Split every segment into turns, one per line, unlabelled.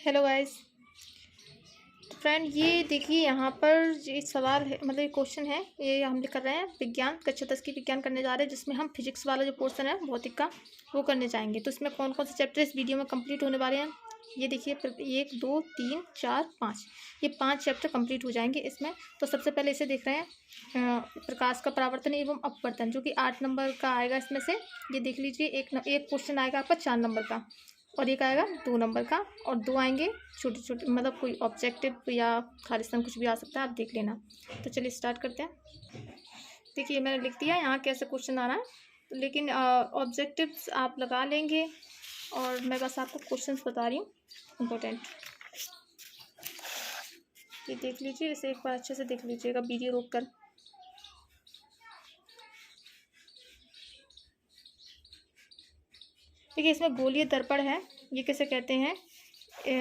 Hello guys. तो friend ये देखिए यहाँ पर ये सवाल है, मतलब ये क्वेश्चन है, ये हम कर रहे हैं विज्ञान कक्षा 10 की विज्ञान करने जा रहे हैं, जिसमें हम फिजिक्स वाला जो पोर्शन है भौतिक का वो करने जाएंगे। तो इसमें कौन कौन से चैप्टर इस वीडियो में कंप्लीट होने वाले हैं ये देखिए। 1 2 3 4 5 ये 5 चैप्टर कंप्लीट हो जाएंगे इसमें। तो सबसे पहले इसे देख रहे हैं प्रकाश का परावर्तन एवं अपवर्तन, जो कि 8 नंबर का आएगा इसमें से। ये देख लीजिए, एक क्वेश्चन आएगा आपका 4 नंबर का, और एक आएगा 2 नंबर का, और 2 आएंगे छोटे छोटे, मतलब कोई ऑब्जेक्टिव या खालिस्तान कुछ भी आ सकता है, आप देख लेना। तो चलिए स्टार्ट करते हैं। देखिए मैंने लिख दिया यहाँ कैसे क्वेश्चन आ रहा है, लेकिन ऑब्जेक्टिव्स आप लगा लेंगे, और मैं बस आपको क्वेश्चंस बता रही हूँ इम्पोर्टेंट। ये देख लीजिए, इसे एक बार अच्छे से देख लीजिएगा वीडियो रोक कर। देखिए इसमें गोलीय दर्पण है, ये कैसे कहते हैं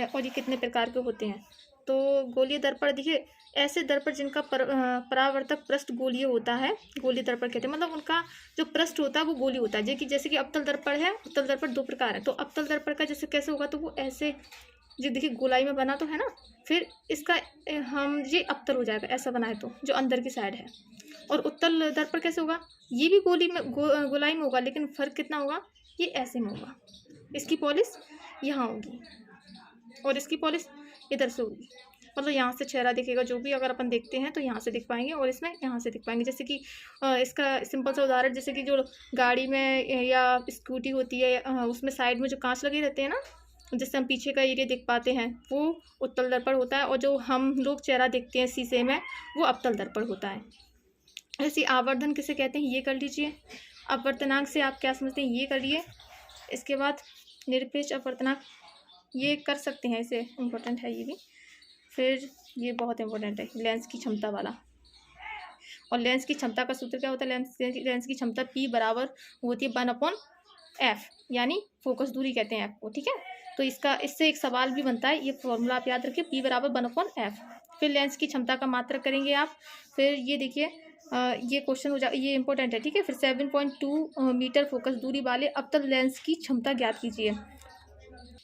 और ये कितने प्रकार के होते हैं। तो गोलीय दर्पण देखिए, ऐसे दर्पण जिनका परावर्तक पृष्ठ गोलीय होता है, गोलीय दर्पण कहते हैं। मतलब उनका जो पृष्ठ होता है वो गोलीय होता है। जैसे कि अवतल दर्पण है, अवतल दर्पण 2 प्रकार है। तो अवतल दर्पण का जैसे कैसे होगा, तो वो ऐसे जो देखिए गोलाई में बना तो है ना, फिर इसका हम ये अवतल हो जाएगा ऐसा बना है, तो जो अंदर की साइड है। और उत्तल दर्पण कैसे होगा, ये भी गोली में गोलाई में होगा, लेकिन फर्क कितना होगा, ये ऐसे में होगा। इसकी पॉलिश यहाँ होगी और इसकी पॉलिश इधर से होगी। मतलब यहाँ से चेहरा दिखेगा, जो भी अगर अपन देखते हैं तो यहाँ से दिख पाएंगे, और इसमें यहाँ से दिख पाएंगे। जैसे कि इसका सिंपल सा उदाहरण, जैसे कि जो गाड़ी में या स्कूटी होती है, उसमें साइड में जो कांच लगे रहते हैं ना, जिससे हम पीछे का एरिया देख पाते हैं, वो उत्तल दर्पण होता है। और जो हम लोग चेहरा देखते हैं शीशे में, वो अवतल दर्पण होता है। ऐसे आवर्धन किसे कहते हैं ये कर लीजिए। अपवर्तनांक से आप क्या समझते हैं ये करिए। इसके बाद निरपेक्ष अपवर्तनांक ये कर सकते हैं, इसे इम्पोर्टेंट है ये भी। फिर ये बहुत इम्पोर्टेंट है लेंस की क्षमता वाला। और लेंस की क्षमता का सूत्र क्या होता है, लेंस की क्षमता P बराबर होती है 1/f, यानी फोकस दूरी कहते हैं F को, ठीक है। तो इससे एक सवाल भी बनता है, ये फॉर्मूला आप याद रखिए, P बराबर 1/f। फिर लेंस की क्षमता का मात्रक करेंगे आप। फिर ये देखिए ये क्वेश्चन हो ये इंपॉर्टेंट है, ठीक है। फिर 7.2 मीटर फोकस दूरी वाले अवतल लेंस की क्षमता ज्ञात कीजिए।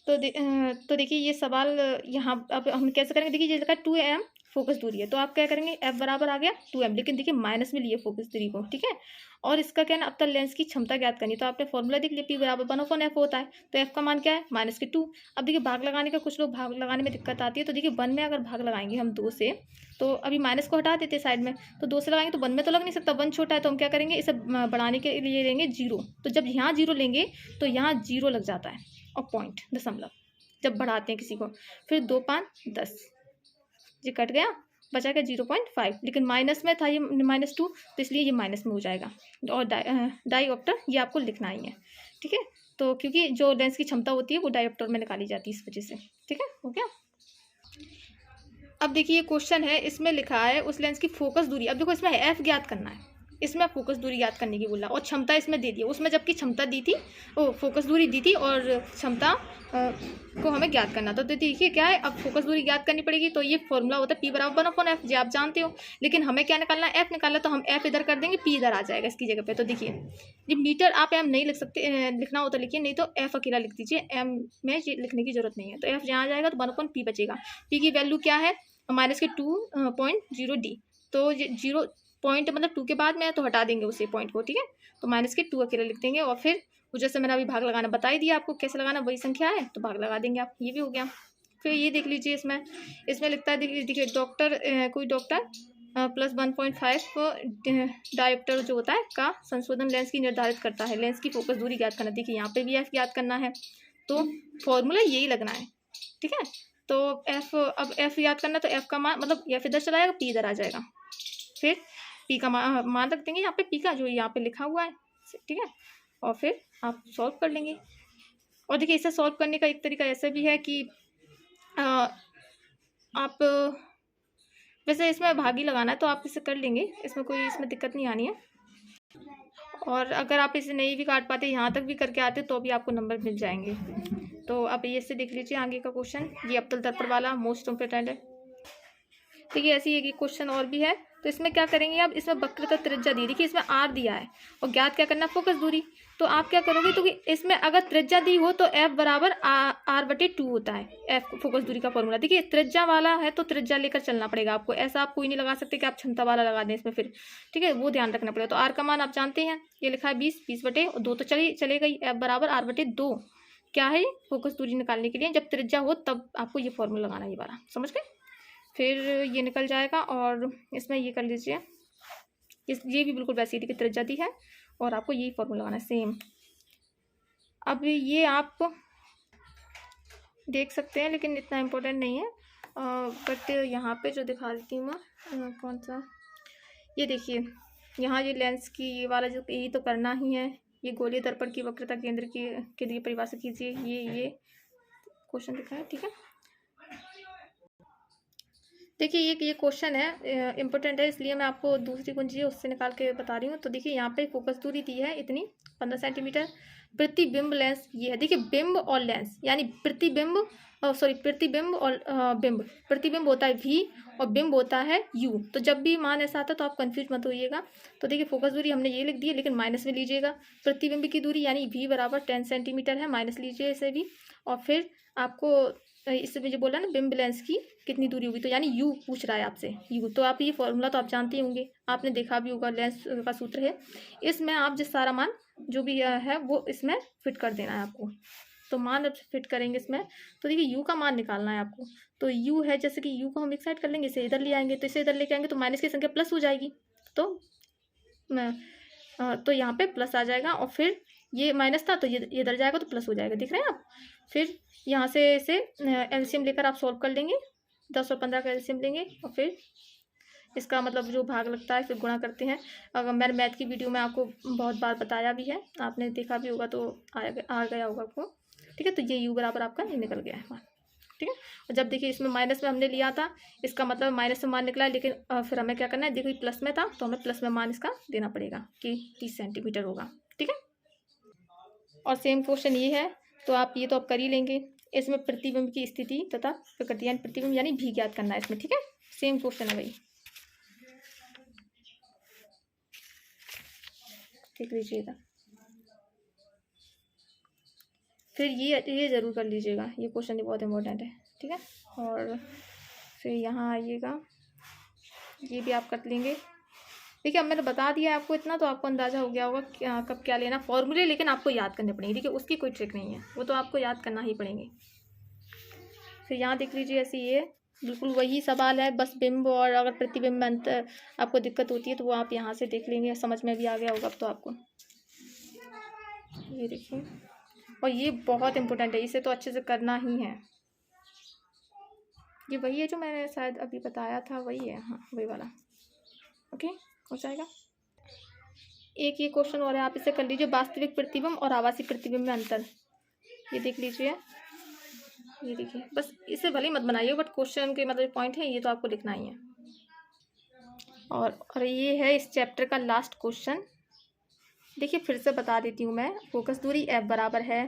तो देखिए ये सवाल यहाँ अब हम कैसे करेंगे। देखिए ये लिखा है 2m फोकस दूरी है, तो आप क्या करेंगे, f बराबर आ गया 2m, लेकिन देखिए माइनस में लिए फोकस दूरी को, ठीक है। और इसका क्या है ना, अवतल लेंस की क्षमता ज्ञात करनी। तो आपने फॉर्मूला देख लिया, P बराबर 1/f होता है, तो f का मान क्या है -2। अब देखिए भाग लगाने का, कुछ लोग भाग लगाने में दिक्कत आती है। तो देखिए 1 में अगर भाग लगाएंगे हम 2 से, तो अभी माइनस को हटा देते साइड में, तो 2 से लगाएंगे तो 1 में तो लग नहीं सकता, 1 छोटा है। तो हम क्या करेंगे, इसे बढ़ाने के लिए लेंगे 0। तो जब यहाँ 0 लेंगे तो यहाँ 0 लग जाता है, और पॉइंट दशमलव जब बढ़ाते हैं किसी को। फिर 2 5 10, ये कट गया, बचा गया 0.5, लेकिन माइनस में था ये -2, तो इसलिए ये माइनस में हो जाएगा। और डाईऑप्टर ये आपको लिखना ही है, ठीक है। तो क्योंकि जो लेंस की क्षमता होती है वो डाईऑप्टर में निकाली जाती है, इस वजह से, ठीक है, हो गया। अब देखिए ये क्वेश्चन है, इसमें लिखा है उस लेंस की फोकस दूरी। अब देखो इसमें f ज्ञात करना है, इसमें फोकस दूरी याद करने की बोला, और क्षमता इसमें दे दी। उसमें जबकि क्षमता दी थी, वो फोकस दूरी दी थी, और क्षमता को हमें ज्ञात करना था। तो देखिए क्या है, अब फोकस दूरी ज्ञात करनी पड़ेगी। तो ये फॉर्मूला होता है P बराबर 1/f, जो आप जानते हो। लेकिन हमें क्या निकालना है, f निकालना, तो हम f इधर कर देंगे, P इधर आ जाएगा इसकी जगह पे। तो देखिए ये मीटर आप m नहीं लिख सकते, लिखना होता लिखिए, नहीं तो f अकेला लिख दीजिए, m में लिखने की जरूरत नहीं है। तो f जहाँ जाएगा तो 1/p बचेगा। P की वैल्यू क्या है, -2.0d। तो ये 0 पॉइंट मतलब 2 के बाद में, तो हटा देंगे उसी पॉइंट को, ठीक है। तो -2 अकेले लिख देंगे। और फिर जैसे मैंने अभी भाग लगाना बता ही दिया आपको कैसे लगाना, वही संख्या है तो भाग लगा देंगे आप, ये भी हो गया। फिर ये देख लीजिए, इसमें लिखता है, देखिए कोई डॉक्टर +1.5 डायोप्टर जो होता है का संशोधन लेंस की निर्धारित करता है। लेंस की फोकस दूरी ज्ञात करना, देखिए यहाँ पे भी f ज्ञात करना है, तो फॉर्मूला यही लगना है, ठीक है। तो अब f याद करना, तो f का मान, मतलब f इधर चला जाएगा, p इधर आ जाएगा। फिर p का मान रख देंगे यहाँ पे, p का जो यहाँ पे लिखा हुआ है, ठीक है। और फिर आप सॉल्व कर लेंगे। और देखिए इसे सॉल्व करने का एक तरीका ऐसा भी है कि आप वैसे इसमें भाग ही लगाना है, तो आप इसे कर लेंगे, इसमें दिक्कत नहीं आनी है। और अगर आप इसे नहीं भी काट पाते, यहाँ तक भी करके आते, तो भी आपको नंबर मिल जाएंगे। तो आप ये से देख लीजिए आगे का क्वेश्चन, ये अवतल दर्पण वाला मोस्ट इम्पोर्टेंट है। देखिए ऐसे एक क्वेश्चन और भी है। तो इसमें क्या करेंगे आप, इसमें वक्र का त्रिज्या दी, देखिए इसमें r दिया है, और ज्ञात क्या करना, फोकस दूरी। तो आप क्या करोगे, तो कि इसमें अगर त्रिज्या दी हो तो F बराबर R/2 होता है, F फोकस दूरी का फॉर्मूला। देखिए त्रिज्या वाला है तो त्रिज्या लेकर चलना पड़ेगा आपको, ऐसा आप कोई नहीं लगा सकते कि आप क्षमता वाला लगा दें इसमें फिर, ठीक है, वो ध्यान रखना पड़ेगा। तो R का मान आप जानते हैं, ये लिखा है 20/2 तो चले गई, F बराबर R/2 क्या है, फोकस दूरी निकालने के लिए जब त्रिज्या हो तब आपको ये फॉर्मूला लगाना है, ये वाला समझ गए। फिर ये निकल जाएगा और इसमें ये कर लीजिए, ये भी बिल्कुल वैसे ही कि त्रिज्या दी है और आपको यही फॉर्मूला लगाना है सेम। अब ये आप देख सकते हैं लेकिन इतना इम्पोर्टेंट नहीं है, बट यहाँ पे जो दिखा देती हूँ मैं, कौन सा, ये देखिए यहाँ ये लेंस की ये वाला जो, यही तो करना ही है। ये गोलीय दर्पण की वक्रता केंद्र के लिए परिभाषित कीजिए, ये क्वेश्चन लिखा है, ठीक है। देखिए ये क्वेश्चन है, इम्पोर्टेंट है, इसलिए मैं आपको दूसरी कुंजी है उससे निकाल के बता रही हूँ। तो देखिए यहाँ पे फोकस दूरी दी है इतनी 15 सेंटीमीटर, प्रतिबिंब लेंस ये है, देखिए बिंब और लेंस यानी प्रतिबिंब, प्रतिबिंब और बिंब, प्रतिबिंब होता है V और बिंब होता है U। तो जब भी मान ऐसा आता है तो आप कंफ्यूज मत होइएगा। तो देखिए फोकस दूरी हमने ये लिख दी है लेकिन माइनस में लीजिएगा, प्रतिबिंब की दूरी यानी V बराबर 10 सेंटीमीटर है, माइनस लीजिए इसे भी, और फिर आपको इससे मुझे बोला ना बिंब लेंस की कितनी दूरी होगी, तो यानी U पूछ रहा है आपसे, U। तो आप ये फॉर्मूला तो आप जानते होंगे, आपने देखा भी होगा, लेंस का सूत्र है। इसमें आप जिस सारा मान जो भी है वो इसमें फिट कर देना है आपको। तो मान अब फिट करेंगे इसमें, तो देखिए U का मान निकालना है आपको। तो U है, जैसे कि U को हम एक साइड कर लेंगे, इसे इधर ले आएंगे, तो इसे इधर लेके आएंगे तो माइनस की संख्या प्लस हो जाएगी, तो यहाँ पे प्लस आ जाएगा, और फिर ये माइनस था तो ये इधर जाएगा तो प्लस हो जाएगा, दिख रहे हैं आप। फिर यहाँ से इसे एलसीएम लेकर आप सॉल्व कर लेंगे, 10 और 15 का एलसीएम लेंगे और फिर इसका मतलब जो भाग लगता है फिर गुणा करते हैं। अगर मैंने मैथ की वीडियो में आपको बहुत बार बताया भी है, आपने देखा भी होगा तो आ गया होगा आपको, ठीक है। तो ये U बराबर आपका ये निकल गया है मान, ठीक है। और जब देखिए इसमें माइनस में हमने लिया था, इसका मतलब माइनस में मान निकला है, लेकिन फिर हमें क्या करना है, देखो प्लस में था तो हमें प्लस में मान इसका देना पड़ेगा कि 30 सेंटीमीटर होगा, ठीक है। और सेम क्वेश्चन ये है, तो आप ये तो आप कर ही लेंगे। इसमें प्रतिबिंब की स्थिति तथा प्रकृति यानी प्रतिबिंब यानी भी ज्ञात करना है इसमें, ठीक है। सेम क्वेश्चन है भाई, देख लीजिएगा। फिर ये जरूर कर लीजिएगा, ये क्वेश्चन भी बहुत इंपॉर्टेंट है, ठीक है। और फिर यहाँ आइएगा, ये भी आप कर लेंगे। देखिए अब मैंने बता दिया आपको इतना, तो आपको अंदाज़ा हो गया होगा कब क्या लेना फॉर्मूले, लेकिन आपको याद करने पड़ेंगे, देखिए उसकी कोई ट्रिक नहीं है, वो तो आपको याद करना ही पड़ेंगे। फिर यहाँ देख लीजिए, ऐसे ये बिल्कुल वही सवाल है, बस बिंब और अगर प्रतिबिंब में अंतर आपको दिक्कत होती है तो वो आप यहाँ से देख लेंगे, समझ में भी आ गया होगा अब तो आपको। ये देखिए, और ये बहुत इंपॉर्टेंट है, इसे तो अच्छे से करना ही है। ये वही है जो मैंने शायद अभी बताया था, वही है, हाँ वही वाला, ओके हो जाएगा। एक ये क्वेश्चन और है, आप इसे कर लीजिए, वास्तविक प्रतिबिंब और आभासी प्रतिबिंब में अंतर। ये देख लीजिए, ये देखिए, बस इसे भले ही मत बनाइए, बट क्वेश्चन के मतलब पॉइंट है ये तो आपको लिखना ही है। और ये है इस चैप्टर का लास्ट क्वेश्चन। देखिए फिर से बता देती हूँ मैं, फोकस दूरी F बराबर है,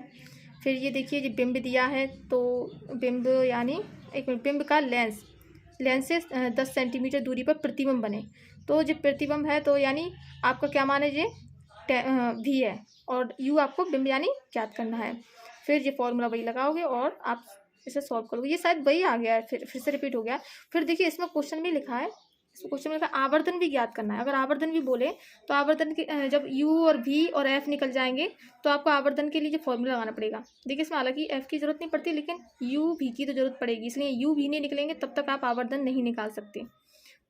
फिर ये देखिए ये बिंब दिया है, तो बिंब यानी एक मिनट, बिंब का लेंस से 10 सेंटीमीटर दूरी पर प्रतिबिंब बने, तो जो प्रतिबिंब है तो यानी आपका क्या मान है, ये V है, और U आपको बिंब यानी ज्ञात करना है। फिर ये फॉर्मूला वही लगाओगे और आप इसे सॉल्व करोगे। ये शायद वही आ गया है, फिर से रिपीट हो गया। फिर देखिए इसमें क्वेश्चन में लिखा है, इसमें क्वेश्चन में लिखा है आवर्धन भी ज्ञात करना है। अगर आवर्धन भी बोले तो आवर्धन के जब U और V और F निकल जाएंगे तो आपको आवर्धन के लिए जो फॉर्मूला लगाना पड़ेगा। देखिए इसमें हालांकि F की जरूरत नहीं पड़ती, लेकिन U V की तो जरूरत पड़ेगी, इसलिए U V नहीं निकलेंगे तब तक आप आवर्धन नहीं निकाल सकते।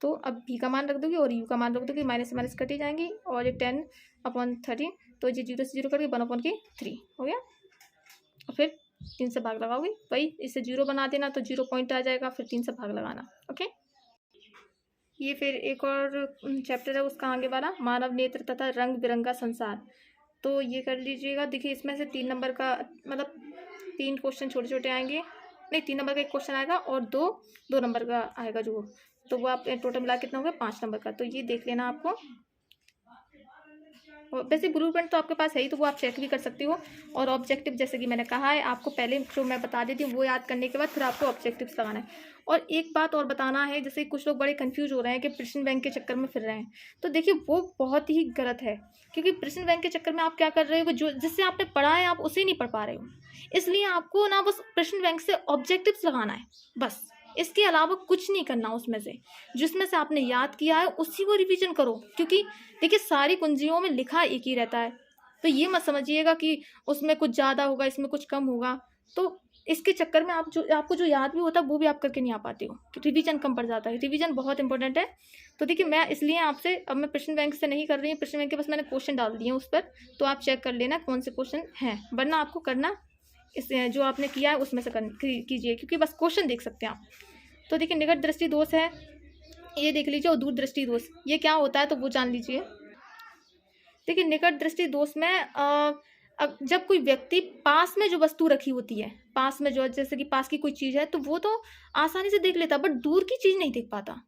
तो अब V का मान रख दोगे और U का मान रख दोगे, माइनस से माइनस कटी जाएंगी, और ये 10/13, तो ये 0 से 0 करके 1/3 हो गया। और फिर 3 से भाग लगाओगे, वही इसे 0 बना देना तो 0 पॉइंट आ जाएगा, फिर 3 से भाग लगाना, ओके। ये फिर एक और चैप्टर है उसका आगे वाला, मानव नेत्र तथा रंग बिरंगा संसार। तो ये कर लीजिएगा। देखिए इसमें से 3 नंबर का मतलब 3 क्वेश्चन छोटे छोटे आएंगे, नहीं 3 नंबर का एक क्वेश्चन आएगा और 2 नंबर का आएगा जो, तो वो आप टोटल मिला कितना होगा 5 नंबर का। तो ये देख लेना आपको, और वैसे ब्लूप्रिंट तो आपके पास है ही, तो वो आप चेक भी कर सकते हो। और ऑब्जेक्टिव जैसे कि मैंने कहा है आपको पहले जो मैं बता देती हूँ वो याद करने के बाद फिर आपको ऑब्जेक्टिव्स लगाना है। और एक बात और बताना है, जैसे कुछ लोग बड़े कंफ्यूज हो रहे हैं कि प्रेसिडेंट बैंक के चक्कर में फिर रहे हैं, तो देखिए वो बहुत ही गलत है। क्योंकि प्रेसिडेंट बैंक के चक्कर में आप क्या कर रहे हो, जो जिससे आपने पढ़ा है आप उसे नहीं पढ़ पा रहे हो। इसलिए आपको ना बस प्रेसिडेंट बैंक से ऑब्जेक्टिव्स लगाना है बस, इसके अलावा कुछ नहीं करना। उसमें से जिसमें से आपने याद किया है उसी को रिवीजन करो, क्योंकि देखिए सारी कुंजियों में लिखा एक ही रहता है। तो ये मत समझिएगा कि उसमें कुछ ज़्यादा होगा इसमें कुछ कम होगा, तो इसके चक्कर में आपको जो याद भी होता है वो भी आप करके नहीं आ पाते हो, कि रिवीजन कम पड़ जाता है। रिवीजन बहुत इंपॉर्टेंट है। तो देखिए मैं इसलिए आपसे, अब मैं प्रेसिडेंट बैंक से नहीं कर रही हूँ, प्रेसिडेंट बैंक के बस मैंने क्वेश्चन डाल दिए हैं उस पर, तो आप चेक कर लेना कौन से क्वेश्चन हैं, वरना आपको करना इस जो आपने किया है उसमें से कीजिए, क्योंकि बस क्वेश्चन देख सकते हैं आप। तो देखिए निकट दृष्टि दोष है, ये देख लीजिए, और दूर दृष्टि दोष ये क्या होता है तो वो जान लीजिए। देखिए निकट दृष्टि दोष में अब जब कोई व्यक्ति पास में जो वस्तु रखी होती है, पास में जो जैसे कि पास की कोई चीज़ है तो वो तो आसानी से देख लेता, बट दूर की चीज़ नहीं देख पाता।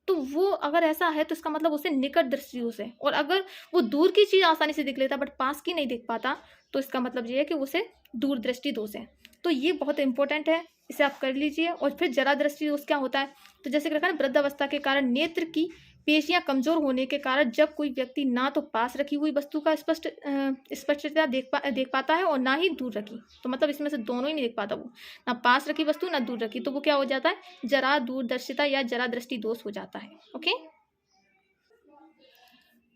तो वो अगर ऐसा है तो इसका मतलब उसे निकट दृष्टि दोष है। और अगर वो दूर की चीज़ आसानी से देख लेता बट पास की नहीं देख पाता, तो इसका मतलब ये है कि उसे दूर दृष्टि दोष है। तो ये बहुत इंपॉर्टेंट है, इसे आप कर लीजिए। और फिर जरा दृष्टि दोष क्या होता है, तो जैसे कि रखा है वृद्धावस्था के कारण नेत्र की पेशियां कमजोर होने के कारण जब कोई व्यक्ति ना तो पास रखी हुई वस्तु का स्पष्टता देख पाता है और ना ही दूर रखी, तो मतलब इसमें से दोनों ही नहीं देख पाता, वो ना पास रखी वस्तु ना दूर रखी, तो वो क्या हो जाता है, जरा दूरदर्शिता या जरा दृष्टि दोष हो जाता है। ओके,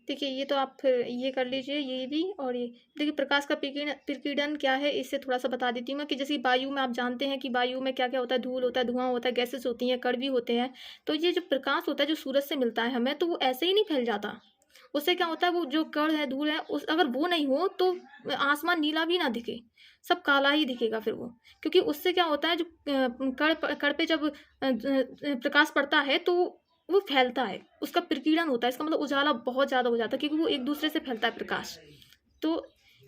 देखिए ये तो आप फिर ये कर लीजिए, ये भी। और ये देखिए प्रकाश का प्रकीर्णन क्या है, इससे थोड़ा सा बता देती हूँ मैं, कि जैसे वायु में आप जानते हैं कि वायु में क्या क्या होता है, धूल होता है, धुआं होता है, गैसेस होती हैं, कण भी होते हैं। तो ये जो प्रकाश होता है जो सूरज से मिलता है हमें, तो वो ऐसे ही नहीं फैल जाता। उससे क्या होता है, वो जो कण है, धूल है, उस अगर वो नहीं हो तो आसमान नीला भी ना दिखे, सब काला ही दिखेगा फिर वो। क्योंकि उससे क्या होता है, जो कण पे जब प्रकाश पड़ता है तो वो फैलता है, उसका प्रकीर्णन होता है, इसका मतलब उजाला बहुत ज़्यादा हो जाता है, क्योंकि वो एक दूसरे से फैलता है प्रकाश। तो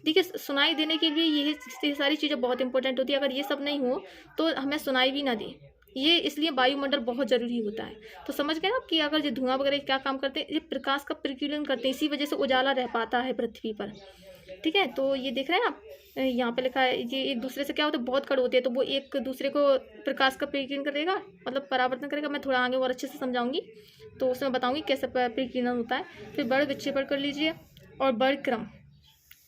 देखिए सुनाई देने के लिए ये सारी चीज़ें बहुत इंपॉर्टेंट होती है। अगर ये सब नहीं हो तो हमें सुनाई भी ना दे, ये इसलिए वायुमंडल बहुत ज़रूरी होता है। तो समझ गए आप कि अगर ये धुआं वगैरह क्या काम करते हैं, ये प्रकाश का प्रकीर्णन करते हैं, इसी वजह से उजाला रह पाता है पृथ्वी पर। ठीक है, तो ये देख रहे हैं आप, यहाँ पे लिखा है, ये एक दूसरे से क्या होता है, बहुत कण होते हैं, तो वो एक दूसरे को प्रकाश का प्रकीर्णन करेगा, मतलब परावर्तन करेगा। मैं थोड़ा आगे और अच्छे से समझाऊंगी, तो उसमें बताऊंगी कैसे प्रकीर्णन होता है। फिर बड़ विक्षेपण कर लीजिए, और बड़ क्रम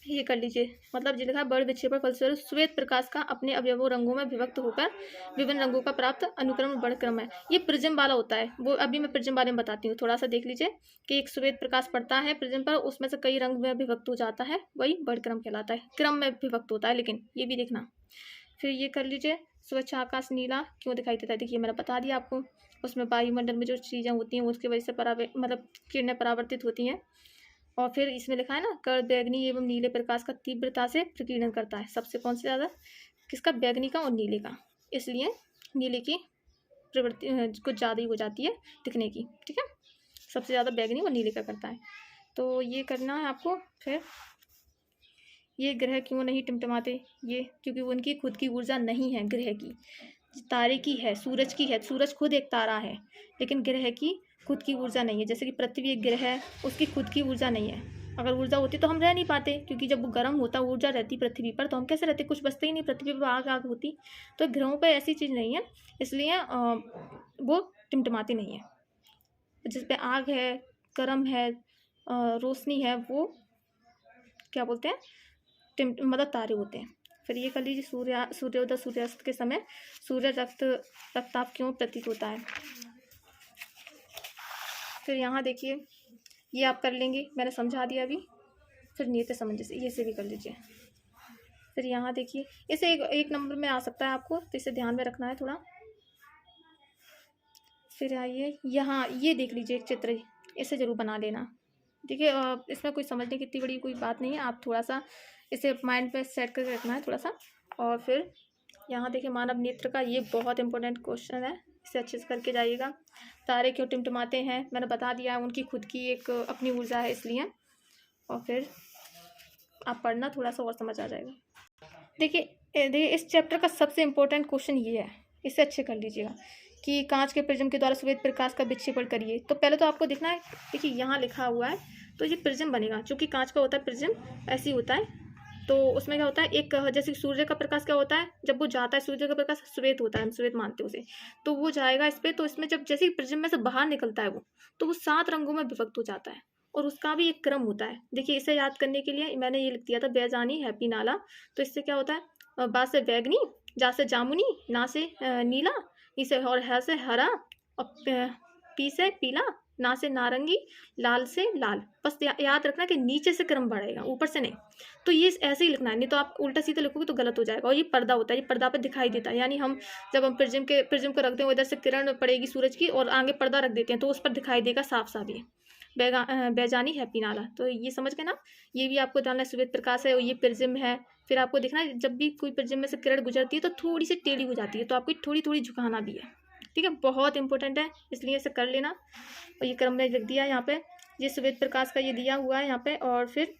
ये कर लीजिए, मतलब जो लिखा है, बड़ विक्षेपण फलस्वरूप श्वेत प्रकाश का अपने अवयवों रंगों में विभक्त होकर विभिन्न रंगों का प्राप्त अनुक्रम बड़ क्रम है। ये प्रिज्म वाला होता है, वो अभी मैं प्रिज्म बारे में बताती हूँ, थोड़ा सा देख लीजिए कि एक श्वेत प्रकाश पड़ता है प्रिज्म पर, उसमें से कई रंग में विभक्त हो जाता है, वही बड़ क्रम कहलाता है, क्रम में विभक्त होता है, लेकिन ये भी देखना। फिर ये कर लीजिए, स्वच्छ आकाश नीला क्यों दिखाई देता है, देखिए मैंने बता दिया आपको, उसमें वायुमंडल में जो चीज़ें होती हैं उसकी वजह से मतलब किरणें परावर्तित होती हैं। और फिर इसमें लिखा है ना, कण बैगनी एवं नीले प्रकाश का तीव्रता से प्रकीर्णन करता है, सबसे कौन से ज़्यादा, किसका, बैगनी का और नीले का, इसलिए नीले की प्रवृत्ति कुछ ज़्यादा ही हो जाती है दिखने की। ठीक है, सबसे ज़्यादा बैगनी और नीले का करता है, तो ये करना है आपको। फिर ये ग्रह क्यों नहीं टिमटिमाते, ये क्योंकि उनकी खुद की ऊर्जा नहीं है, ग्रह की, तारे की है, सूरज की है, सूरज खुद एक तारा है, लेकिन ग्रह की खुद की ऊर्जा नहीं है। जैसे कि पृथ्वी एक ग्रह है, उसकी खुद की ऊर्जा नहीं है, अगर ऊर्जा होती तो हम रह नहीं पाते, क्योंकि जब वो गर्म होता, ऊर्जा रहती पृथ्वी पर, तो हम कैसे रहते, कुछ बचते ही नहीं, पृथ्वी पर आग आग होती। तो ग्रहों पर ऐसी चीज़ नहीं है, इसलिए वो टिमटिमाती नहीं है। जिस पे आग है, गर्म है, रोशनी है, वो क्या बोलते हैं, मतलब तारे होते हैं। फिर ये कर लीजिए, सूर्योदय सूर्यास्त के समय सूर्य रक्ताप क्यों प्रतीत होता है। फिर यहाँ देखिए, ये आप कर लेंगे, मैंने समझा दिया अभी। फिर नियत सामंजस्य ये से भी कर लीजिए। फिर यहाँ देखिए, इसे एक नंबर में आ सकता है आपको, तो इसे ध्यान में रखना है थोड़ा। फिर आइए यहाँ, ये देख लीजिए एक चित्र, इसे ज़रूर बना लेना। देखिए इसमें कोई समझने की इतनी बड़ी कोई बात नहीं है, आप थोड़ा सा इसे माइंड पे सेट करके रखना है थोड़ा सा। और फिर यहाँ देखिए, मानव नेत्र का ये बहुत इंपॉर्टेंट क्वेश्चन है, इसे अच्छे से करके जाइएगा। तारे क्यों टिमटिमाते हैं, मैंने बता दिया, उनकी खुद की एक अपनी ऊर्जा है, इसलिए। और फिर आप पढ़ना, थोड़ा सा और समझ आ जाएगा। देखिए इस चैप्टर का सबसे इम्पोर्टेंट क्वेश्चन ये है, इसे अच्छे कर लीजिएगा, कि कांच के प्रिज्म के द्वारा श्वेत प्रकाश का विक्षेपण करिए। तो पहले तो आपको देखना है, देखिए यहाँ लिखा हुआ है तो ये प्रिज्म बनेगा, चूँकि कांच का होता है प्रिज्म, ऐसे ही होता है। तो उसमें क्या होता है, एक जैसे सूर्य का प्रकाश क्या होता है, जब वो जाता है सूर्य का प्रकाश श्वेत होता है, हम श्वेत मानते हैं उसे, तो वो जाएगा इस पे, तो इसमें जब जैसे ही प्रिज्म में से बाहर निकलता है वो, तो वो 7 रंगों में विभक्त हो जाता है और उसका भी एक क्रम होता है। देखिए इसे याद करने के लिए मैंने ये लिख दिया था, बैजानी हैप्पी नाला। तो इससे क्या होता है, बा से बैगनी, जा से जामुनी, ना से नीला, ई से और है से हरा, और पी से पीला, ना से नारंगी, लाल से लाल। बस याद रखना कि नीचे से क्रम बढ़ेगा, ऊपर से नहीं। तो ये ऐसे ही लिखना है, नहीं तो आप उल्टा सीधा लिखोगे तो गलत हो जाएगा। और ये पर्दा होता है, ये पर्दा पे दिखाई देता है, यानी हम जब हम प्रिज्म को रखते हैं, इधर से किरण पड़ेगी सूरज की और आगे पर्दा रख देते हैं, तो उस पर दिखाई देगा साफ साफ ये बैजानी हैप्पी नाला। तो ये समझ गए ना, ये भी आपको जानना है, श्वेत प्रकाश है और ये प्रिज्म है। फिर आपको देखना है जब भी कोई प्रिज्म में से किरण गुजरती है तो थोड़ी सी टेढ़ी हो जाती है, तो आपको थोड़ी थोड़ी झुकाना भी है, ठीक है, बहुत इंपॉर्टेंट है, इसलिए इसे कर लेना। और ये क्रम में लिख दिया यहाँ पे, ये श्वेत प्रकाश का ये दिया हुआ है यहाँ पे। और फिर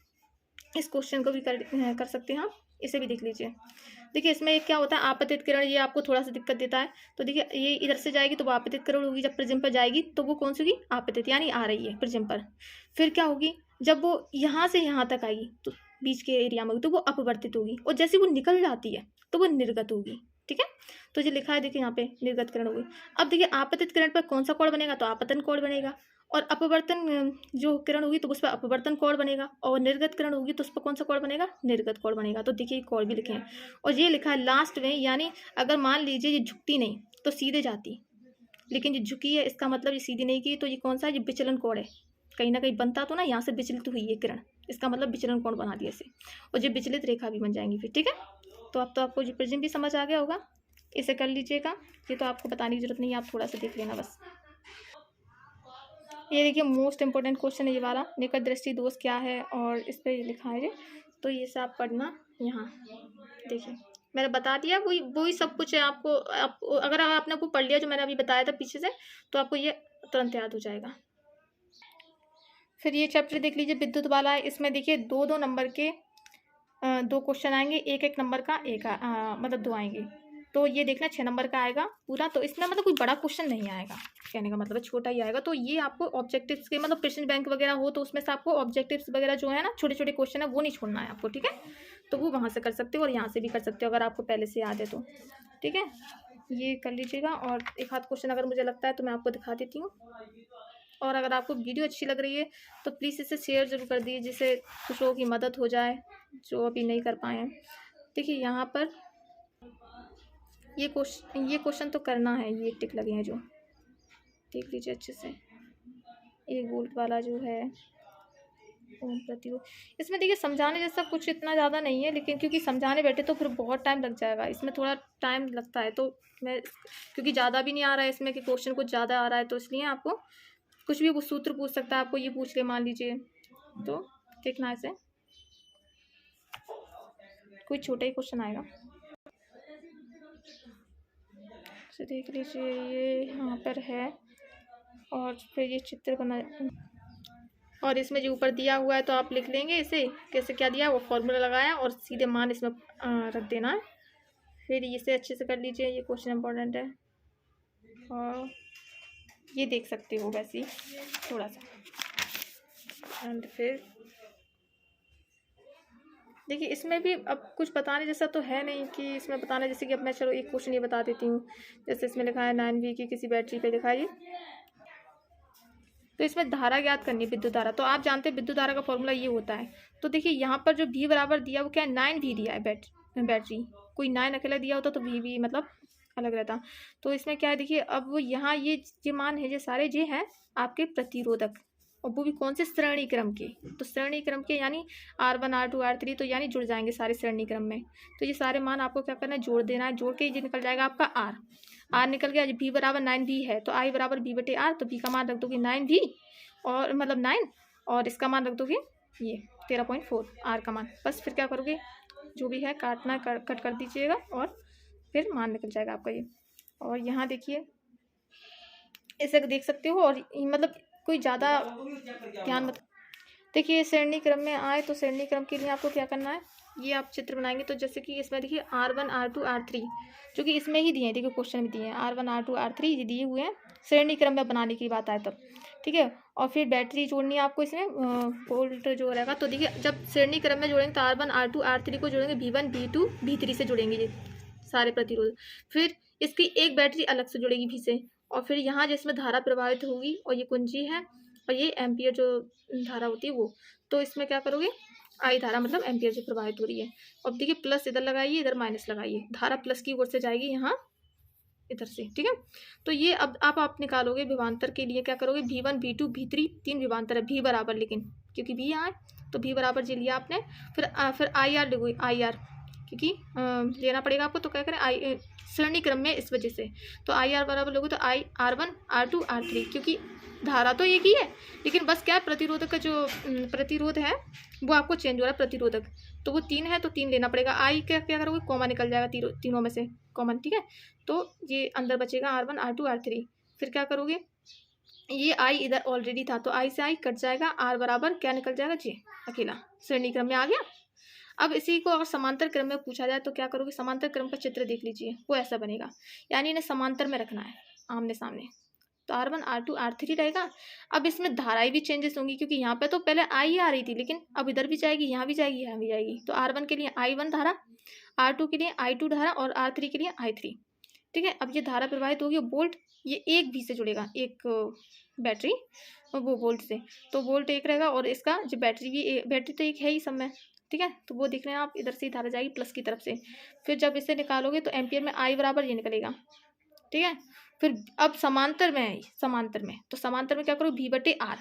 इस क्वेश्चन को भी कर सकते हैं हम, इसे भी देख लीजिए। देखिए इसमें एक क्या होता है, आपतित किरण, ये आपको थोड़ा सा दिक्कत देता है। तो देखिए ये इधर से जाएगी तो वो आपतित किरण होगी, जब प्रिज्म पर जाएगी तो वो कौन सी होगी, आपतित, यानी आ रही है प्रिज्म पर। फिर क्या होगी, जब वो यहाँ से यहाँ तक आएगी तो बीच के एरिया में, तो वो अपवर्तित होगी, और जैसे वो निकल जाती है तो वो निर्गत होगी, ठीक है। तो जो लिखा है देखिए यहाँ पे, निर्गत किरण होगी। अब देखिए आपतित किरण पर कौन सा कोण बनेगा, तो आपतन कोण बनेगा। और अपवर्तन जो किरण होगी तो उस पर अपवर्तन कोण बनेगा, और निर्गत किरण होगी तो उस पर कौन सा कोण बनेगा, निर्गत कोण बनेगा। तो देखिए कोण भी लिखे हैं, और ये लिखा है लास्ट में, यानी अगर मान लीजिए ये झुकती नहीं तो सीधे जाती, लेकिन ये झुकी है इसका मतलब ये सीधी नहीं की, तो ये कौन सा है, ये विचलन कोण है। कहीं ना कहीं बनता तो ना, यहाँ से विचलित हुई है किरण, इसका मतलब विचलन कोण बना दिया इसे, और ये विचलित रेखा भी बन जाएंगी फिर, ठीक है। तो अब तो आपको ये प्रिज्म भी समझ आ गया होगा, इसे कर लीजिएगा, ये तो आपको बताने की जरूरत नहीं है, आप थोड़ा सा देख लेना बस। ये देखिए मोस्ट इंपॉर्टेंट क्वेश्चन है ये वाला, निकट दृष्टि दोष क्या है, और इस पर ये लिखा है। तो ये सब आप पढ़ना यहाँ, देखिए मैंने बता दिया, वही सब कुछ है। आपको अगर आपने वो पढ़ लिया जो मैंने अभी बताया था पीछे से, तो आपको ये तुरंत याद हो जाएगा। फिर ये चैप्टर देख लीजिए, विद्युत वाला है। इसमें देखिए 2-2 नंबर के 2 क्वेश्चन आएंगे, 1-1 नंबर का एक मतलब 2 आएंगे। तो ये देखना 6 नंबर का आएगा पूरा, तो इसमें मतलब कोई बड़ा क्वेश्चन नहीं आएगा, कहने का मतलब छोटा ही आएगा। तो ये आपको ऑब्जेक्टिव्स के मतलब प्रश्न बैंक वगैरह हो तो उसमें से आपको ऑब्जेक्टिव्स वगैरह जो है ना, छोटे छोटे क्वेश्चन है, वो नहीं छोड़ना है आपको, ठीक है। तो वो वहाँ से कर सकते हो और यहाँ से भी कर सकते हो अगर आपको पहले से याद है तो, ठीक है। ये कर लीजिएगा, और एक आध क्वेश्चन अगर मुझे लगता है तो मैं आपको दिखा देती हूँ। और अगर आपको वीडियो अच्छी लग रही है तो प्लीज़ इसे शेयर जरूर कर दीजिए, जिससे कुछ लोगों की मदद हो जाए जो अभी नहीं कर पाए हैं। देखिए यहाँ पर ये क्वेश्चन तो करना है, ये टिक लगे हैं जो, देख लीजिए अच्छे से। ये वोल्ट वाला जो है ओम प्रतिरोध, इसमें देखिए समझाने जैसा कुछ इतना ज़्यादा नहीं है, लेकिन क्योंकि समझाने बैठे तो फिर बहुत टाइम लग जाएगा, इसमें थोड़ा टाइम लगता है। तो मैं क्योंकि ज़्यादा भी नहीं आ रहा है इसमें कि क्वेश्चन कुछ ज़्यादा आ रहा है, तो इसलिए आपको कुछ भी वो सूत्र पूछ सकता है, आपको ये पूछ ले मान लीजिए, तो देखना है इसे, कोई छोटा ही क्वेश्चन आएगा, इसे देख लीजिए। ये यहाँ पर है, और फिर ये चित्र बना, और इसमें जो ऊपर दिया हुआ है तो आप लिख लेंगे इसे कैसे क्या दिया, वो फॉर्मूला लगाया और सीधे मान इसमें रख देना है। फिर इसे अच्छे से कर लीजिए, ये क्वेश्चन इंपॉर्टेंट है, और ये देख सकते हो वैसे ही थोड़ा सा। एंड फिर देखिए इसमें भी अब कुछ बताने जैसा तो है नहीं कि इसमें बताना, जैसे कि अब मैं चलो एक क्वेश्चन ये बता देती हूँ। जैसे इसमें लिखा है 9V की किसी बैटरी पे दिखाइए, तो इसमें धारा ज्ञात करनी है, विद्युत धारा। तो आप जानते हैं विद्युत धारा का फॉर्मूला ये होता है। तो देखिए यहाँ पर जो V बराबर दिया वो क्या है, 9V दिया है बैटरी, कोई 9 अकेला दिया होता तो V मतलब अलग रहता। तो इसमें क्या है देखिए, अब वो यहाँ ये मान है, ये सारे ये हैं आपके प्रतिरोधक, और वो भी कौन से, श्रेणी क्रम के। तो श्रेणी क्रम के यानी R1 R2 R3, तो यानी जुड़ जाएंगे सारे श्रेणी क्रम में। तो ये सारे मान आपको क्या करना है, जोड़ देना है। जोड़ के ये निकल जाएगा आपका R निकल गया। V बराबर 9V है तो I बराबर V/R, तो V का मान रख दोगे 9V, और मतलब 9, और इसका मान रख दोगे ये 13.4 R का मान। बस फिर क्या करोगे, जो भी है काटना कट कर दीजिएगा, और फिर मान निकल जाएगा आपका ये। और यहाँ देखिए इसे देख सकते हो, और मतलब कोई ज़्यादा ध्यान मत, देखिए श्रेणी क्रम में आए तो श्रेणी क्रम के लिए आपको क्या करना है, ये आप चित्र बनाएंगे। तो जैसे कि इसमें देखिए R1 R2 R3 जो कि इसमें ही दिए हैं, देखिए क्वेश्चन में दिए हैं R1 R2 R3 ये दिए हुए हैं, श्रेणी क्रम में बनाने की बात आए तब। ठीक है। और फिर बैटरी जोड़नी है आपको इसमें, वोल्ट जो रहेगा। तो देखिए जब श्रेणी क्रम में जोड़ेंगे तो R1 R2 R3 को जोड़ेंगे, V1 V2 V3 से जुड़ेंगे ये सारे प्रतिरोध। फिर इसकी एक बैटरी अलग से जुड़ेगी V से, और फिर यहाँ जिसमें धारा प्रवाहित होगी, और ये कुंजी है, और ये एम्पियर जो धारा होती है वो। तो इसमें क्या करोगे, आई धारा मतलब एम्पियर जो प्रवाहित हो रही है। अब देखिए प्लस इधर लगाइए, इधर माइनस लगाइए, धारा प्लस की ओर से जाएगी यहाँ इधर से, ठीक है। तो ये अब आप निकालोगे विभवांतर के लिए, क्या करोगे, V1 V2 V3 तीन विभवांतर है, V बराबर, लेकिन क्योंकि V यहाँ है तो V बराबर जी लिया आपने। फिर IR लिखोगे, IR क्योंकि लेना पड़ेगा आपको, तो क्या करें आई श्रेणी क्रम में इस वजह से। तो IR बराबर लोगे तो R1 R2 R3, क्योंकि धारा तो एक ही है, लेकिन बस क्या है, प्रतिरोधक का जो प्रतिरोध है वो आपको चेंज हो रहा है, प्रतिरोधक तो वो 3 है तो 3 लेना पड़ेगा। आई क्या करोगे, कॉमा निकल जाएगा तीनों में से कॉमन, ठीक है। तो ये अंदर बचेगा R1 R2 R3। फिर क्या करोगे, ये आई इधर ऑलरेडी था तो आई से आई कट जाएगा, R बराबर क्या निकल जाएगा जी, अकेला श्रेणी क्रम में आ गया। अब इसी को अगर समांतर क्रम में पूछा जाए तो क्या करोगे, समांतर क्रम का चित्र देख लीजिए, वो ऐसा बनेगा, यानी इन्हें समांतर में रखना है आमने सामने। तो R1 R2 R3 रहेगा। अब इसमें धाराएं भी चेंजेस होंगी, क्योंकि यहाँ पे तो पहले आई आ रही थी, लेकिन अब इधर भी जाएगी, यहाँ भी जाएगी, यहाँ भी जाएगी। तो R1 के लिए I1 धारा, R2 के लिए I2 धारा, और R3 के लिए I3, ठीक है। अब ये धारा प्रवाहित होगी, वोल्ट ये एक भी से जुड़ेगा, एक बैटरी वो वोल्ट से, तो वोल्ट एक रहेगा, और इसका जो बैटरी भी, बैटरी तो एक है ही सब में, ठीक है। तो वो देख रहे हैं आप, इधर से धारा जाएगी प्लस की तरफ से। फिर जब इसे निकालोगे तो एम्पियर में आई बराबर ये निकलेगा, ठीक है। फिर अब समांतर में है, समांतर में तो समांतर में क्या करो, V/R।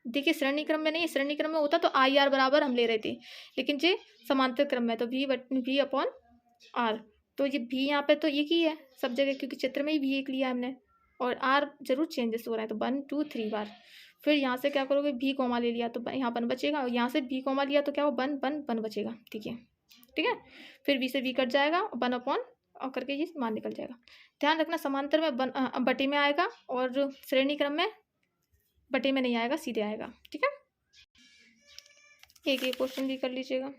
देखिए श्रेणी क्रम में नहीं, श्रेणी क्रम में होता तो IR बराबर हम ले रहे थे, लेकिन जे समांतर क्रम में तो V/R। तो ये V यहाँ पे तो एक ही है सब जगह, क्योंकि चित्र में ही V एक लिया हमने, और R जरूर चेंजेस हो रहा है, तो 1 2 3 बार। फिर यहाँ से क्या करोगे, V कॉमा ले लिया तो यहाँ 1 बचेगा, और यहाँ से V कॉमा लिया तो क्या हो, 1 1 1 बचेगा, ठीक है, ठीक है। फिर V से V कट जाएगा, 1 अपॉन और करके ये मान निकल जाएगा। ध्यान रखना समांतर में बटे में आएगा, और श्रेणी क्रम में बटे में नहीं आएगा, सीधे आएगा, ठीक है। एक क्वेश्चन भी कर लीजिएगा।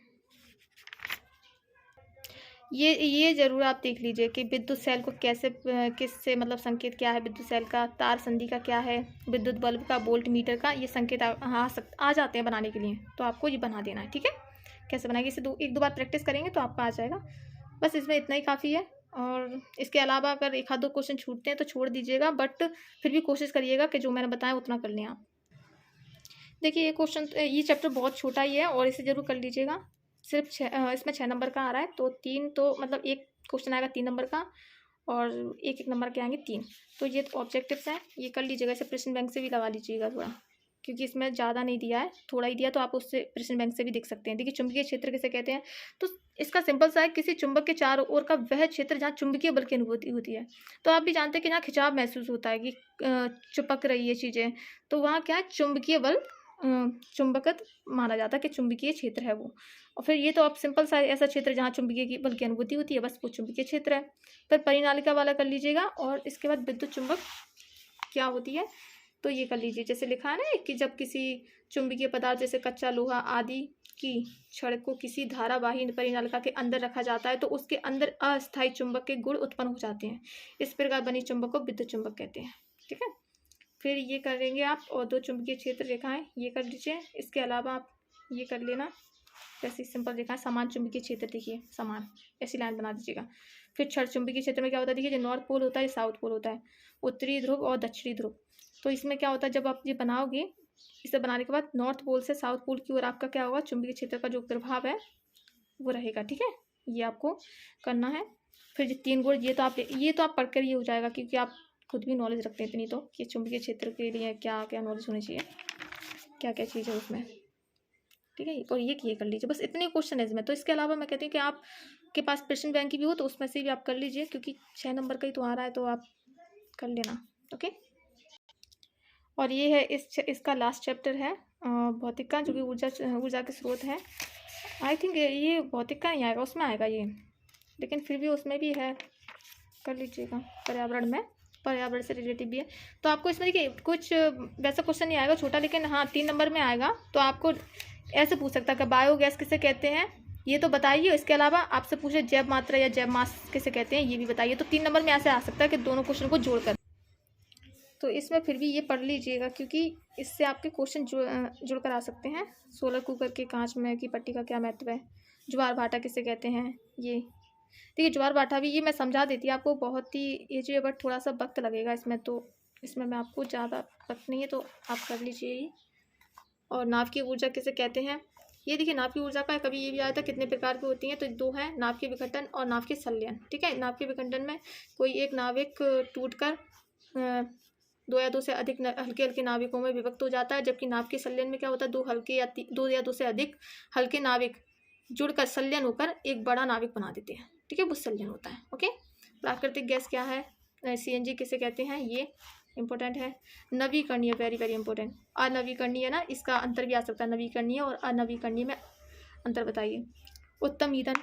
ये जरूर आप देख लीजिए कि विद्युत सेल को कैसे, किससे मतलब संकेत क्या है विद्युत सेल का, तार संधि का क्या है, विद्युत बल्ब का, वोल्ट मीटर का, ये संकेत आ जाते हैं बनाने के लिए, तो आपको ये बना देना है, ठीक है। कैसे बनाएंगे इसे एक दो बार प्रैक्टिस करेंगे तो आपका आ जाएगा। बस इसमें इतना ही काफ़ी है, और इसके अलावा अगर एक आध दो क्वेश्चन छूटते हैं तो छोड़ दीजिएगा, बट फिर भी कोशिश करिएगा कि जो मैंने बताया उतना कर लें आप। देखिए ये क्वेश्चन, ये चैप्टर बहुत छोटा ही है, और इसे जरूर कर लीजिएगा। सिर्फ इसमें 6 नंबर का आ रहा है, तो 3 तो मतलब एक क्वेश्चन आएगा 3 नंबर का, और एक नंबर के आएंगे 3। तो ये तो ऑब्जेक्टिव्स हैं, ये कर लीजिएगा। इसे प्रश्न बैंक से भी लगा लीजिएगा थोड़ा, क्योंकि इसमें ज़्यादा नहीं दिया है, थोड़ा ही दिया, तो आप उससे प्रश्न बैंक से भी देख सकते हैं। देखिए चुंबकीय क्षेत्र किसे कहते हैं, तो इसका सिंपल सा है, किसी चुंबक के चारों ओर का वह क्षेत्र जहाँ चुंबकीय बल की अनुभूति होती है। तो आप भी जानते हैं कि जहाँ खिंचाव महसूस होता है, कि चिपक रही है चीज़ें, तो वहाँ क्या है, चुंबकीय बल, चुंबकत माना जाता है कि चुंबकीय क्षेत्र है वो। और फिर ये तो आप सिंपल सा ऐसा क्षेत्र जहाँ चुंबकीय बल की अनुभूति होती है, बस वो चुंबकीय क्षेत्र है। फिर परिनालिका वाला कर लीजिएगा, और इसके बाद विद्युत चुंबक क्या होती है तो ये कर लीजिए। जैसे लिखा है ना कि जब किसी चुंबकीय पदार्थ जैसे कच्चा लोहा आदि की छड़ को किसी धारावाही परिनालिका के अंदर रखा जाता है, तो उसके अंदर अस्थायी चुंबक के गुण उत्पन्न हो जाते हैं। इस प्रकार बनी चुंबक को विद्युत चुंबक कहते हैं, ठीक है। फिर ये करेंगे आप, और 2 चुंबकीय क्षेत्र रेखाएं ये कर लीजिए। इसके अलावा आप ये कर लेना, जैसे सिंपल रेखाएं, समान चुंबकीय क्षेत्र, देखिए समान, ऐसी लाइन बना दीजिएगा। फिर छड़ चुंबकीय क्षेत्र में क्या होता है, देखिए जो नॉर्थ पोल होता है, साउथ पोल होता है, उत्तरी ध्रुव और दक्षिणी ध्रुव। तो इसमें क्या होता है, जब आप ये बनाओगे, इसे बनाने के बाद नॉर्थ पोल से साउथ पोल की ओर आपका क्या होगा, चुंबकीय क्षेत्र का जो प्रभाव है वो रहेगा, ठीक है। ये आपको करना है। फिर जो 3 गुण, ये तो आप पढ़कर ये हो जाएगा, क्योंकि आप खुद भी नॉलेज रखते हैं इतनी, तो कि चुंबकीय क्षेत्र के लिए क्या क्या नॉलेज होनी चाहिए, क्या क्या चीज़ है उसमें, ठीक है। और ये कर लीजिए, बस इतने क्वेश्चन है इसमें। तो इसके अलावा मैं कहती हूँ कि आपके पास प्रश्न बैंक की भी हो तो उसमें से भी आप कर लीजिए, क्योंकि 6 नंबर का ही तो आ रहा है, तो आप कर लेना, ओके। और ये है इसका लास्ट चैप्टर है भौतिक का, जो कि ऊर्जा के स्रोत है। आई थिंक ये भौतिक का नहीं आएगा, उसमें आएगा ये, लेकिन फिर भी उसमें भी है, कर लीजिएगा। पर्यावरण से रिलेटिव भी है। तो आपको इसमें देखिए कुछ वैसा क्वेश्चन नहीं आएगा छोटा, लेकिन हाँ 3 नंबर में आएगा। तो आपको ऐसे पूछ सकता है कि बायोगैस किसे कहते हैं, ये तो बताइए। इसके अलावा आपसे पूछे जैव मात्रा या जैव मास किसे कहते हैं, ये भी बताइए। तो 3 नंबर में ऐसे आ सकता है कि दोनों क्वेश्चन को जोड़कर। तो इसमें फिर भी ये पढ़ लीजिएगा, क्योंकि इससे आपके क्वेश्चन जुड़ कर आ सकते हैं। सोलर कुकर के कांच में की पट्टी का क्या महत्व है, ज्वार भाटा किसे कहते हैं, ये देखिए ज्वार भाटा भी ये मैं समझा देती आपको, बहुत ही ईजी है, बट थोड़ा सा वक्त लगेगा इसमें, तो इसमें मैं आपको ज़्यादा वक्त नहीं है तो आप कर लीजिए ये। और नाभ की ऊर्जा किसे कहते हैं, ये देखिए नाभ की ऊर्जा का कभी ये भी आया था कितने प्रकार की होती हैं, तो दो हैं, नाभ के विघटन और नाभ के संलयन। ठीक है, नाभ के विघटन में कोई एक नाविक टूटकर दो या दो से अधिक हल्के हल्के नाविकों में विभक्त हो जाता है, जबकि नाभ के संलयन में क्या होता है, दो या दो से अधिक हल्के नाविक जुड़कर संलयन होकर एक बड़ा नाविक बना देते हैं। ठीक है, वो संलयन होता है। ओके, प्राकृतिक गैस क्या है, CNG किसे कहते हैं, ये इंपॉर्टेंट है। नवीकरणीय, वेरी वेरी इंपॉर्टेंट। अनवीकरणीय ना, इसका अंतर भी आ सकता है, नवीकरणीय और अनवीकरणीय में अंतर बताइए। उत्तम ईंधन,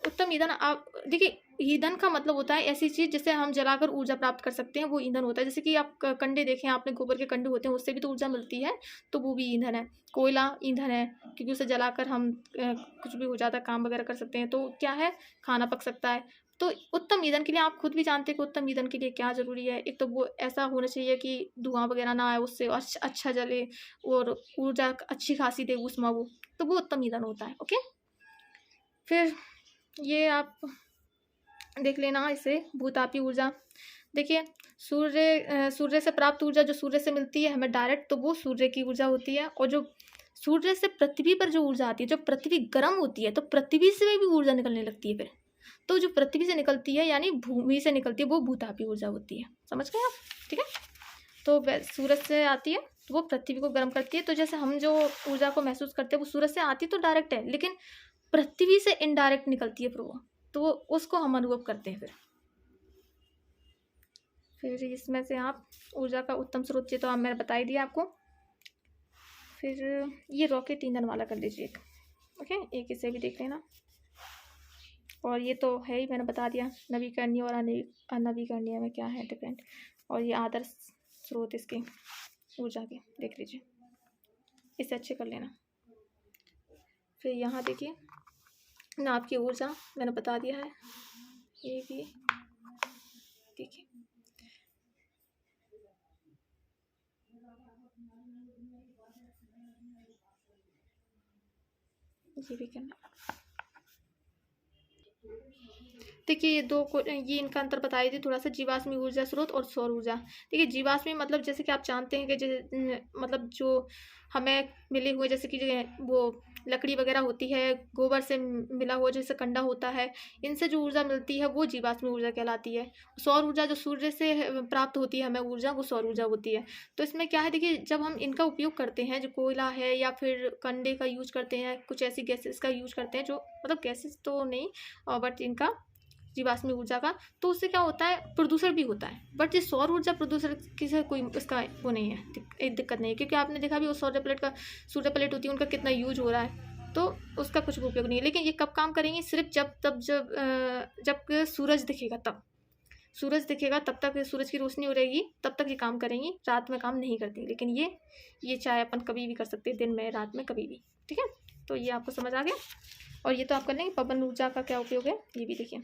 उत्तम ईंधन आप देखिए, ईंधन का मतलब होता है ऐसी चीज़ जिससे हम जलाकर ऊर्जा प्राप्त कर सकते हैं, वो ईंधन होता है। जैसे कि आप कंडे देखें आपने, गोबर के कंडे होते हैं, उससे भी तो ऊर्जा मिलती है, तो वो भी ईंधन है। कोयला ईंधन है, क्योंकि उसे जलाकर हम कुछ भी हो जाता है, काम वगैरह कर सकते हैं, तो क्या है, खाना पक सकता है। तो उत्तम ईंधन के लिए आप खुद भी जानते हैं कि उत्तम ईंधन के लिए क्या ज़रूरी है। एक तो वो ऐसा होना चाहिए कि धुआं वगैरह ना आए, उससे अच्छा जले और ऊर्जा अच्छी खासी दे ऊष्मा, वो तो वो उत्तम ईंधन होता है। ओके, फिर ये आप देख लेना इसे, भूतापी ऊर्जा। देखिए सूर्य से प्राप्त ऊर्जा जो सूर्य से मिलती है हमें डायरेक्ट, तो वो सूर्य की ऊर्जा होती है। और जो सूर्य से पृथ्वी पर जो ऊर्जा आती है, जो पृथ्वी गर्म होती है, तो पृथ्वी से भी ऊर्जा निकलने लगती है फिर, तो जो पृथ्वी से निकलती है यानी भूमि से निकलती है, वो भूतापी ऊर्जा होती है। समझ गए आप? ठीक है, तो सूरज से आती है तो वो पृथ्वी को गर्म करती है। तो जैसे हम जो ऊर्जा को महसूस करते हैं वो सूरज से आती तो डायरेक्ट है, लेकिन पृथ्वी से इनडायरेक्ट निकलती है फिर तो उसको हम अनुभव करते हैं। फिर इसमें से आप ऊर्जा का उत्तम स्रोत, ये तो मैंने बता ही दिया आपको। फिर ये रॉकेट ईंधन वाला कर लीजिए एक। ओके, एक इसे भी देख लेना। और ये तो है ही, मैंने बता दिया नवीकरणीय और अनवीकरणीय में क्या है डिफरेंट। और ये आदर्श स्रोत इसके ऊर्जा के देख लीजिए, इसे अच्छे कर लेना। फिर यहाँ देखिए नाभ की ऊर्जा मैंने बता दिया है, ये भी देखिए। ये भी करना। देखिए ये दो को, ये इनका अंतर बताई थी थोड़ा सा, जीवाश्मी ऊर्जा स्रोत और सौर ऊर्जा। देखिए जीवाश्मी मतलब जैसे कि आप जानते हैं कि जैसे मतलब जो हमें मिले हुए, जैसे कि वो लकड़ी वगैरह होती है, गोबर से मिला हुआ जैसे कंडा होता है, इनसे जो ऊर्जा मिलती है वो जीवाश्मी ऊर्जा कहलाती है। सौर ऊर्जा जो सूर्य से प्राप्त होती है हमें ऊर्जा, वो सौर ऊर्जा होती है। तो इसमें क्या है, देखिए जब हम इनका उपयोग करते हैं, जो कोयला है या फिर कंडे का यूज करते हैं, कुछ ऐसी गैसेस का यूज करते हैं, जो मतलब गैसेस तो नहीं बट इनका जीवाश्मी ऊर्जा का, तो उससे क्या होता है, प्रदूषण भी होता है। बट ये सौर ऊर्जा प्रदूषण की से कोई इसका वो नहीं है, एक दिक्कत नहीं है, क्योंकि आपने देखा भी वो सूर्य प्लेट होती है, उनका कितना यूज हो रहा है, तो उसका कुछ भी उपयोग नहीं है। लेकिन ये कब काम करेंगे, सिर्फ जब सूरज दिखेगा, तब सूरज दिखेगा तब तक सूरज की रोशनी हो रहेगी, तब तक ये काम करेंगी, रात में काम नहीं करती। लेकिन ये चाहे अपन कभी भी कर सकते हैं, दिन में रात में कभी भी। ठीक है, तो ये आपको समझ आ गया। और ये तो आप कर लेंगे। पवन ऊर्जा का क्या उपयोग है, ये भी देखिए।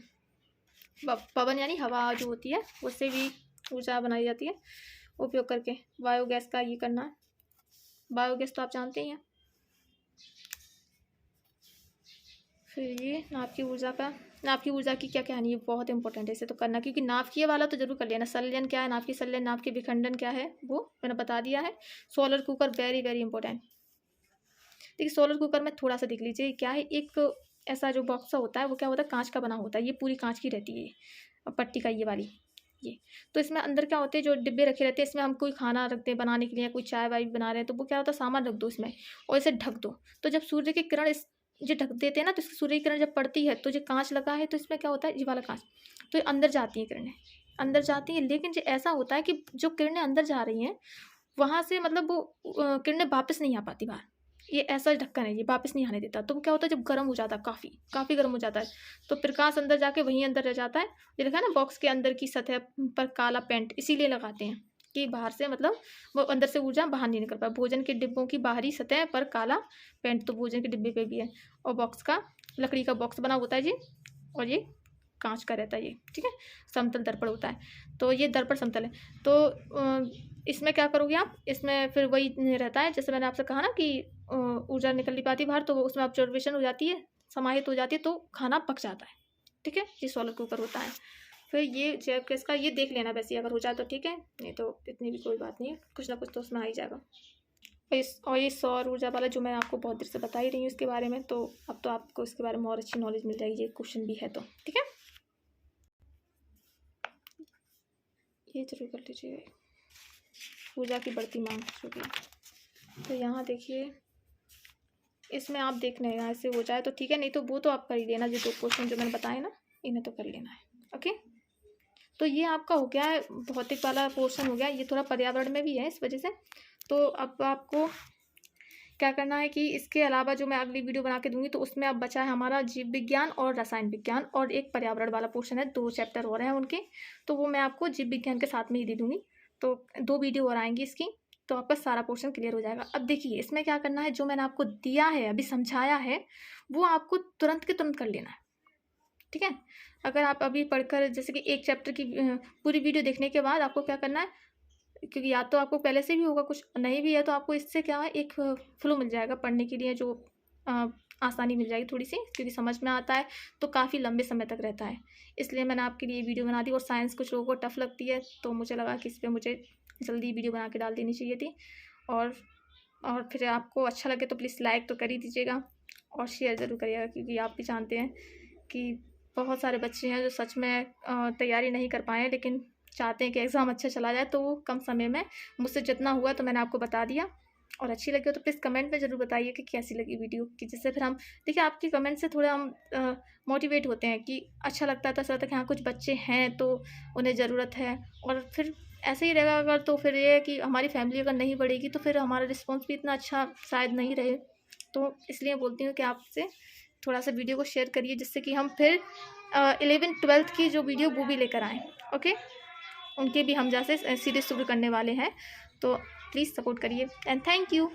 पवन यानी हवा जो होती है, उससे भी ऊर्जा बनाई जाती है उपयोग करके। बायोगैस का ये करना है, बायोगैस तो आप जानते ही हैं। फिर ये नाभ की ऊर्जा की क्या कहानी है, बहुत इंपॉर्टेंट है, इसे तो करना, क्योंकि नाभिकीय वाला तो जरूर कर लेना। संलयन क्या है, नाभ की संलयन, नाभ के विखंडन क्या है, वो मैंने बता दिया है। Solar cooker very very important. देखिए सोलर कुकर में थोड़ा सा देख लीजिए, क्या है, एक ऐसा जो बॉक्स होता है वो क्या होता है, कांच का बना होता है, ये पूरी कांच की रहती है पट्टी का, ये वाली ये। तो इसमें अंदर क्या होते हैं, जो डिब्बे रखे रहते हैं, इसमें हम कोई खाना रखते हैं बनाने के लिए, कोई चाय वाय बना रहे हैं, तो वो क्या होता है, सामान रख दो इसमें और इसे ढक दो। तो जब सूर्य की किरण जो ढक देते हैं ना, तो सूर्य की किरण जब पड़ती है, तो जो कांच लगा है, तो इसमें क्या होता है, ये वाला कांच, तो ये अंदर जाती है, किरणें अंदर जाती हैं। लेकिन जो ऐसा होता है कि जो किरणें अंदर जा रही हैं, वहाँ से मतलब वो किरणें वापस नहीं आ पाती बाहर। ये ऐसा ढक्कन है, ये वापस नहीं आने देता। तो क्या होता है, जब गर्म हो जाता है, काफ़ी गर्म हो जाता है, तो प्रकाश अंदर जाके वहीं अंदर रह जाता है। ये लिखा है ना, बॉक्स के अंदर की सतह पर काला पेंट, इसीलिए लगाते हैं कि बाहर से मतलब वो अंदर से ऊर्जा बाहर नहीं निकल पाए। भोजन के डिब्बों की बाहरी सतह पर काला पेंट, तो भोजन के डिब्बे पे भी है। और बॉक्स का लकड़ी का बॉक्स बना होता है जी, और ये कांच का रहता है ये। ठीक है, समतल दर्पण होता है, तो ये दर्पण समतल है। तो इसमें क्या करोगे आप, इसमें फिर वही रहता है जैसे मैंने आपसे कहा ना कि ऊर्जा निकल नहीं पाती बाहर, तो वो उसमें ऑब्जर्वेशन हो जाती है, समाहित हो जाती है, तो खाना पक जाता है। ठीक है, ये सॉलिड के ऊपर होता है। फिर ये जैव गैस का ये देख लेना, वैसे अगर हो जाए तो ठीक है, नहीं तो इतनी भी कोई बात नहीं है, कुछ ना कुछ तो उसमें आ ही जाएगा। और ये सौर ऊर्जा वाला जो मैं आपको बहुत देर से बता ही रही हूँ इसके बारे में, तो अब तो आपको इसके बारे में और अच्छी नॉलेज मिल जाएगी, ये क्वेश्चन भी है तो। ठीक है, ये जरूर कर लीजिए, ऊर्जा की बढ़ती मांग जो भी। तो यहाँ देखिए, इसमें आप देख लें यहाँ से हो जाए तो ठीक है, नहीं तो वो तो आप कर ही लेना, जो 2 क्वेश्चन जो मैंने बताए ना, इन्हें तो कर लेना है। ओके, तो ये आपका हो गया है भौतिक वाला पोर्शन हो गया, ये थोड़ा पर्यावरण में भी है इस वजह से। तो अब आपको क्या करना है कि इसके अलावा जो मैं अगली वीडियो बना के दूंगी, तो उसमें अब बचा है हमारा जीव विज्ञान और रसायन विज्ञान, और एक पर्यावरण वाला पोर्शन है, 2 चैप्टर और हैं उनके, तो वो मैं आपको जीव विज्ञान के साथ में ही दे दूँगी। तो 2 वीडियो और आएंगी इसकी, तो आपका सारा पोर्शन क्लियर हो जाएगा। अब देखिए इसमें क्या करना है, जो मैंने आपको दिया है अभी समझाया है, वो आपको तुरंत के तुरंत कर लेना है। ठीक है, अगर आप अभी पढ़कर जैसे कि एक चैप्टर की पूरी वीडियो देखने के बाद आपको क्या करना है, क्योंकि या तो आपको पहले से भी होगा, कुछ नहीं भी है तो आपको इससे क्या है, एक फ्लो मिल जाएगा पढ़ने के लिए, जो आसानी मिल जाएगी थोड़ी सी, क्योंकि समझ में आता है तो काफ़ी लंबे समय तक रहता है। इसलिए मैंने आपके लिए वीडियो बना दी। और साइंस कुछ लोगों को टफ लगती है, तो मुझे लगा कि इस पर मुझे जल्दी वीडियो बना के डाल देनी चाहिए थी। और फिर आपको अच्छा लगे तो प्लीज़ लाइक तो कर ही दीजिएगा, और शेयर ज़रूर करिएगा, क्योंकि आप भी जानते हैं कि बहुत सारे बच्चे हैं जो सच में तैयारी नहीं कर पाए, लेकिन चाहते हैं कि एग्ज़ाम अच्छा चला जाए, तो वो कम समय में मुझसे जितना हुआ तो मैंने आपको बता दिया। और अच्छी लगी हो तो प्लीज़ कमेंट में ज़रूर बताइए कि कैसी लगी वीडियो, कि जिससे फिर हम देखिए आपकी कमेंट से थोड़ा हम मोटिवेट होते हैं कि अच्छा लगता है, तो ऐसा लगता है कि हाँ कुछ बच्चे हैं तो उन्हें ज़रूरत है। और फिर ऐसे ही रहेगा अगर, तो फिर ये है कि हमारी फैमिली अगर नहीं बढ़ेगी तो फिर हमारा रिस्पॉन्स भी इतना अच्छा शायद नहीं रहे। तो इसलिए बोलती हूँ कि आपसे थोड़ा सा वीडियो को शेयर करिए, जिससे कि हम फिर 11th-12th की जो वीडियो वो भी लेकर आएँ। ओके, उनके भी हम जैसे सीरीज शुरू करने वाले हैं, तो प्लीज़ सपोर्ट करिए एंड थैंक यू।